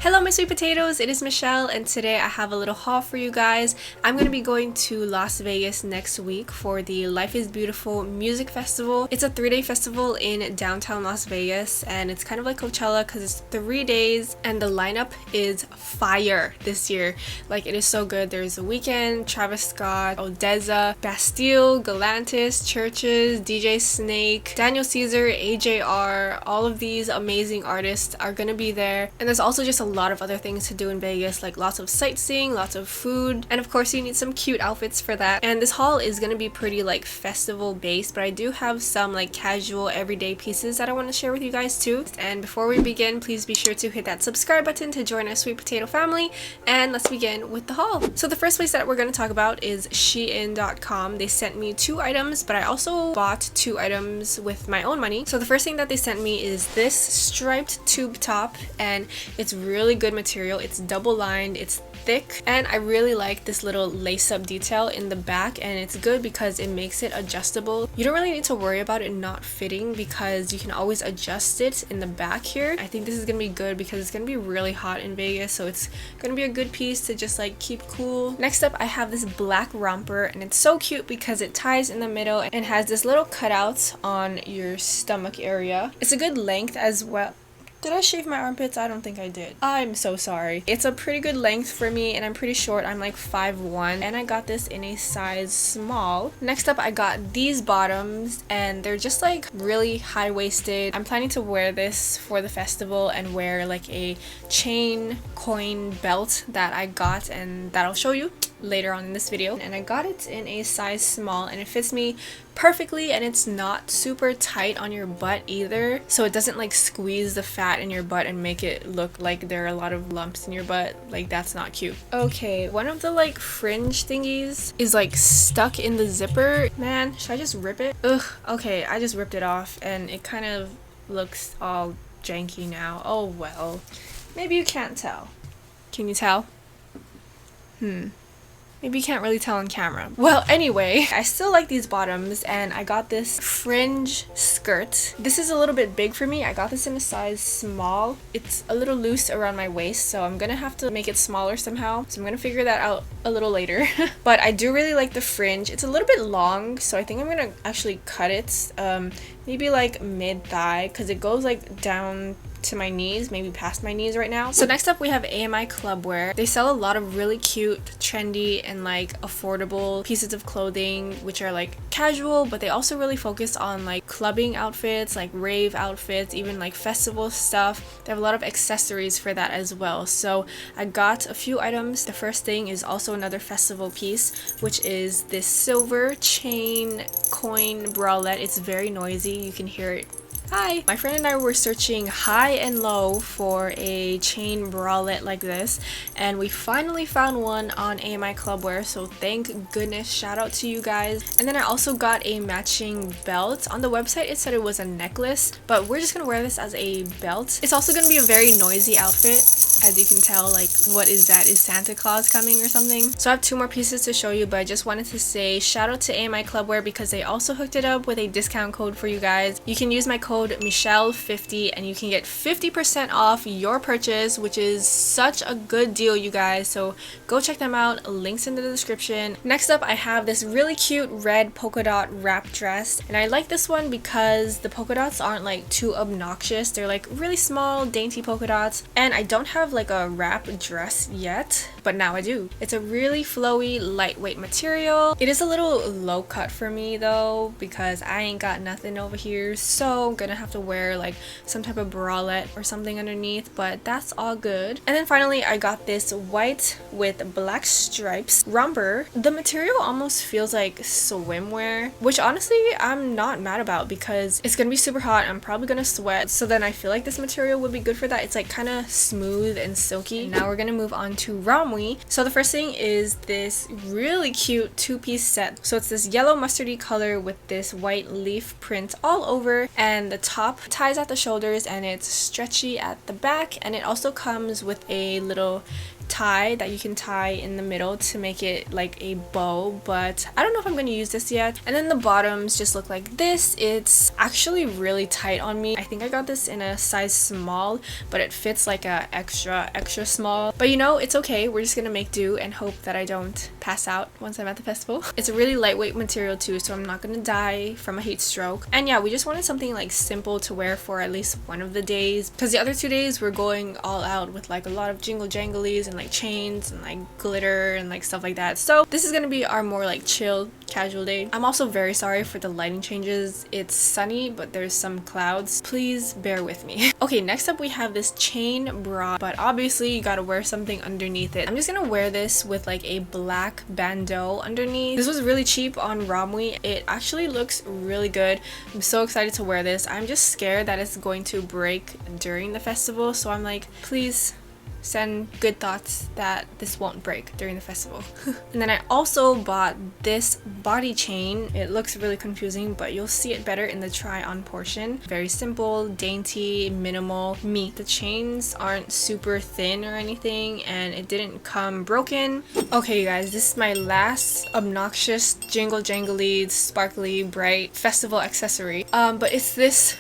Hello my sweet potatoes, it is Michelle and today I have a little haul for you guys. I'm going to be going to Las Vegas next week for the Life is Beautiful music festival. It's a 3-day festival in downtown Las Vegas and it's kind of like Coachella because it's 3 days and the lineup is fire this year. Like it is so good. There's The Weeknd, Travis Scott, Odessa, Bastille, Galantis, Churches, DJ Snake, Daniel Caesar, AJR. All of these amazing artists are going to be there, and there's also just a lot of other things to do in Vegas, like lots of sightseeing, lots of food, and of course you need some cute outfits for that. And this haul is gonna be pretty like festival based, but I do have some like casual everyday pieces that I want to share with you guys too. And before we begin, please be sure to hit that subscribe button to join our sweet potato family, and let's begin with the haul. So the first place that we're going to talk about is SHEIN.com. They sent me 2 items, but I also bought 2 items with my own money. So the first thing that they sent me is this striped tube top, and it's really good material. It's double lined, it's thick, and I really like this little lace-up detail in the back, and it's good because it makes it adjustable. You don't really need to worry about it not fitting because you can always adjust it in the back here. I think this is gonna be good because it's gonna be really hot in Vegas, so it's gonna be a good piece to just like keep cool. Next up, I have this black romper, and it's so cute because it ties in the middle and has this little cutout on your stomach area. It's a good length as well. Did I shave my armpits? I don't think I did. I'm so sorry. It's a pretty good length for me, and I'm pretty short. I'm like 5'1", and I got this in a size small. Next up, I got these bottoms, and they're just like really high-waisted. I'm planning to wear this for the festival and wear like a chain coin belt that I got, and that I'll show you later on in this video. And I got it in a size small, and it fits me perfectly, and it's not super tight on your butt either, so it doesn't like squeeze the fat in your butt and make it look like there are a lot of lumps in your butt. Like that's not cute. Okay, one of the like fringe thingies is like stuck in the zipper. Man, should I just rip it? Ugh, okay, I just ripped it off and it kind of looks all janky now. Oh well, maybe you can't tell. Can you tell? Maybe you can't really tell on camera. Well, anyway, I still like these bottoms, and I got this fringe skirt. This is a little bit big for me. I got this in a size small. It's a little loose around my waist, so I'm gonna have to make it smaller somehow. So I'm gonna figure that out a little later. But I do really like the fringe. It's a little bit long, so I think I'm gonna actually cut it. Maybe like mid-thigh, because it goes like down to my knees, maybe past my knees right now. So next up we have AMIclubwear. They sell a lot of really cute, trendy, and like affordable pieces of clothing which are like casual, but they also really focus on like clubbing outfits, like rave outfits, even like festival stuff. They have a lot of accessories for that as well. So I got a few items. The first thing is also another festival piece, which is this silver chain coin bralette. It's very noisy, you can hear it. Hi! My friend and I were searching high and low for a chain bralette like this, and we finally found one on AMIclubwear, so thank goodness. Shout out to you guys. And then I also got a matching belt. On the website it said it was a necklace, but we're just gonna wear this as a belt. It's also gonna be a very noisy outfit. As you can tell, like, what is that? Is Santa Claus coming or something? So I have 2 more pieces to show you, but I just wanted to say shout out to AMIclubwear because they also hooked it up with a discount code for you guys. You can use my code Michelle50 and you can get 50% off your purchase, which is such a good deal, you guys. So go check them out. Links in the description. Next up, I have this really cute red polka dot wrap dress, and I like this one because the polka dots aren't like too obnoxious. They're like really small, dainty polka dots, and I don't have like a wrap dress yet, but now I do. It's a really flowy, lightweight material. It is a little low cut for me though because I ain't got nothing over here, so I'm gonna have to wear like some type of bralette or something underneath, but that's all good. And then finally I got this white with black stripes romper. The material almost feels like swimwear, which honestly I'm not mad about because it's gonna be super hot. I'm probably gonna sweat, so then I feel like this material would be good for that. It's like kind of smooth and silky. Now we're gonna move on to Romwe. So the first thing is this really cute 2-piece set. So it's this yellow mustardy color with this white leaf print all over, and the top ties at the shoulders and it's stretchy at the back, and it also comes with a little tie that you can tie in the middle to make it like a bow, but I don't know if I'm going to use this yet. And then the bottoms just look like this. It's actually really tight on me. I think I got this in a size small, but it fits like a extra small. But you know, it's okay. We're just gonna make do and hope that I don't pass out once I'm at the festival. It's a really lightweight material too, so I'm not gonna die from a heat stroke. And yeah, we just wanted something like simple to wear for at least one of the days, because the other 2 days we're going all out with like a lot of jingle janglies and like chains and like glitter and like stuff like that. So this is gonna be our more like chill casual day. I'm also very sorry for the lighting changes. It's sunny, but there's some clouds. Please bear with me. Okay, next up we have this chain bra, but obviously you gotta wear something underneath it. I'm just gonna wear this with like a black bandeau underneath. This was really cheap on Romwe. It actually looks really good. I'm so excited to wear this. I'm just scared that it's going to break during the festival, so I'm like, please send good thoughts that this won't break during the festival. And then I also bought this body chain. It looks really confusing, but you'll see it better in the try on portion. Very simple, dainty, minimal, me. The chains aren't super thin or anything, and it didn't come broken. Okay, you guys, this is my last obnoxious jingle jangly sparkly bright festival accessory. But it's this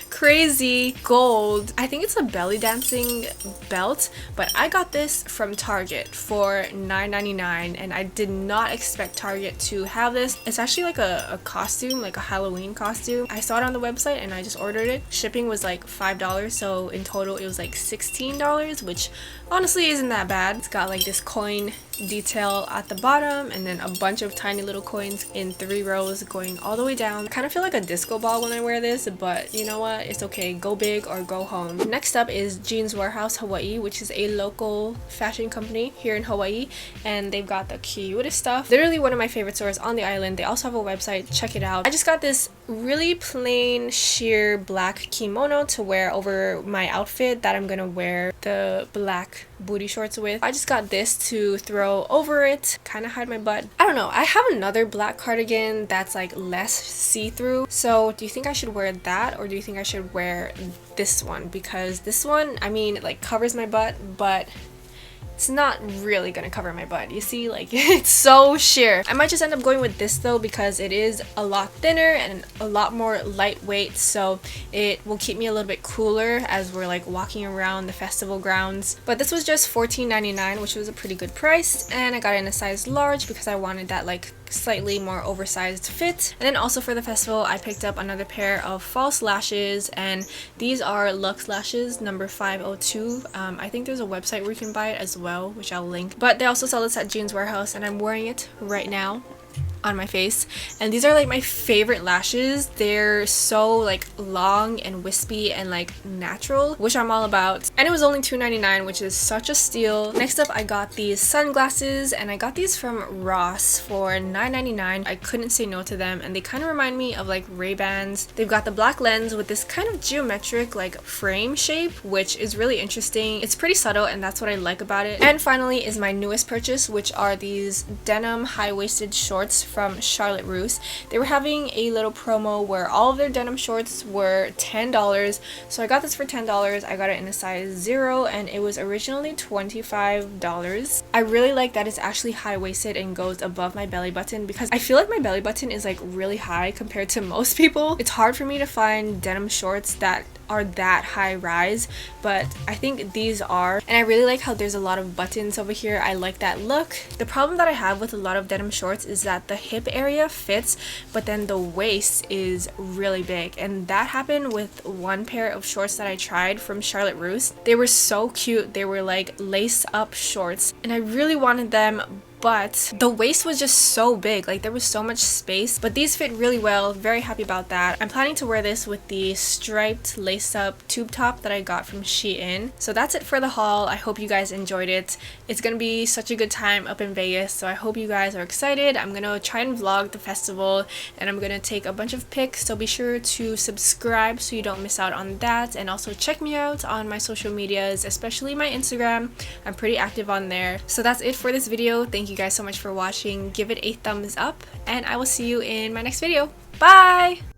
crazy gold, I think it's a belly dancing belt, but I got this from Target for $9.99, and I did not expect Target to have this. It's actually like a costume, like a Halloween costume. I saw it on the website and I just ordered it. Shipping was like $5, so in total it was like $16, which honestly isn't that bad. It's got like this coin detail at the bottom and then a bunch of tiny little coins in 3 rows going all the way down. I kind of feel like a disco ball when I wear this, but you know what, it's okay. Go big or go home. Next up is Jeans Warehouse Hawaii, which is a local fashion company here in Hawaii, and they've got the cutest stuff. Literally one of my favorite stores on the island. They also have a website, check it out. I just got this really plain sheer black kimono to wear over my outfit that I'm gonna wear the black booty shorts with. I just got this to throw over it, kind of hide my butt. I don't know, I have another black cardigan that's like less see-through, so do you think I should wear that or do you think I should wear this one? Because this one, I mean, it like covers my butt, but it's not really gonna cover my butt. You see, like, it's so sheer. I might just end up going with this though, because it is a lot thinner and a lot more lightweight, so it will keep me a little bit cooler as we're like walking around the festival grounds. But this was just $14.99, which was a pretty good price, and I got it in a size large because I wanted that like slightly more oversized fit. And then also for the festival, I picked up another pair of false lashes, and these are Luxe Lashes number 502. I think there's a website where you can buy it as well, which I'll link. But they also sell this at Jeans Warehouse, and I'm wearing it right now on my face, and these are like my favorite lashes. They're so like long and wispy and like natural, which I'm all about, and it was only $2.99, which is such a steal. Next up, I got these sunglasses, and I got these from Ross for $9.99. I couldn't say no to them, and they kind of remind me of like Ray-Bans. They've got the black lens with this kind of geometric like frame shape, which is really interesting. It's pretty subtle, and that's what I like about it. And finally is my newest purchase, which are these denim high-waisted shorts from Charlotte Russe. They were having a little promo where all of their denim shorts were $10, so I got this for $10. I got it in a size 0, and it was originally $25. I really like that it's actually high-waisted and goes above my belly button, because I feel like my belly button is like really high compared to most people. It's hard for me to find denim shorts that are that high rise, but I think these are, and I really like how there's a lot of buttons over here. I like that look. The problem that I have with a lot of denim shorts is that the hip area fits, but then the waist is really big, and that happened with one pair of shorts that I tried from Charlotte Russe. They were so cute. They were like lace up shorts, and I really wanted them, but the waist was just so big, like there was so much space. But these fit really well, very happy about that. I'm planning to wear this with the striped lace up tube top that I got from SHEIN. So that's it for the haul. I hope you guys enjoyed it. It's gonna be such a good time up in Vegas, so I hope you guys are excited. I'm gonna try and vlog the festival, and I'm gonna take a bunch of pics, so be sure to subscribe so you don't miss out on that, and also check me out on my social medias, especially my Instagram. I'm pretty active on there. So that's it for this video. Thank you guys so much for watching. Give it a thumbs up, and I will see you in my next video. Bye!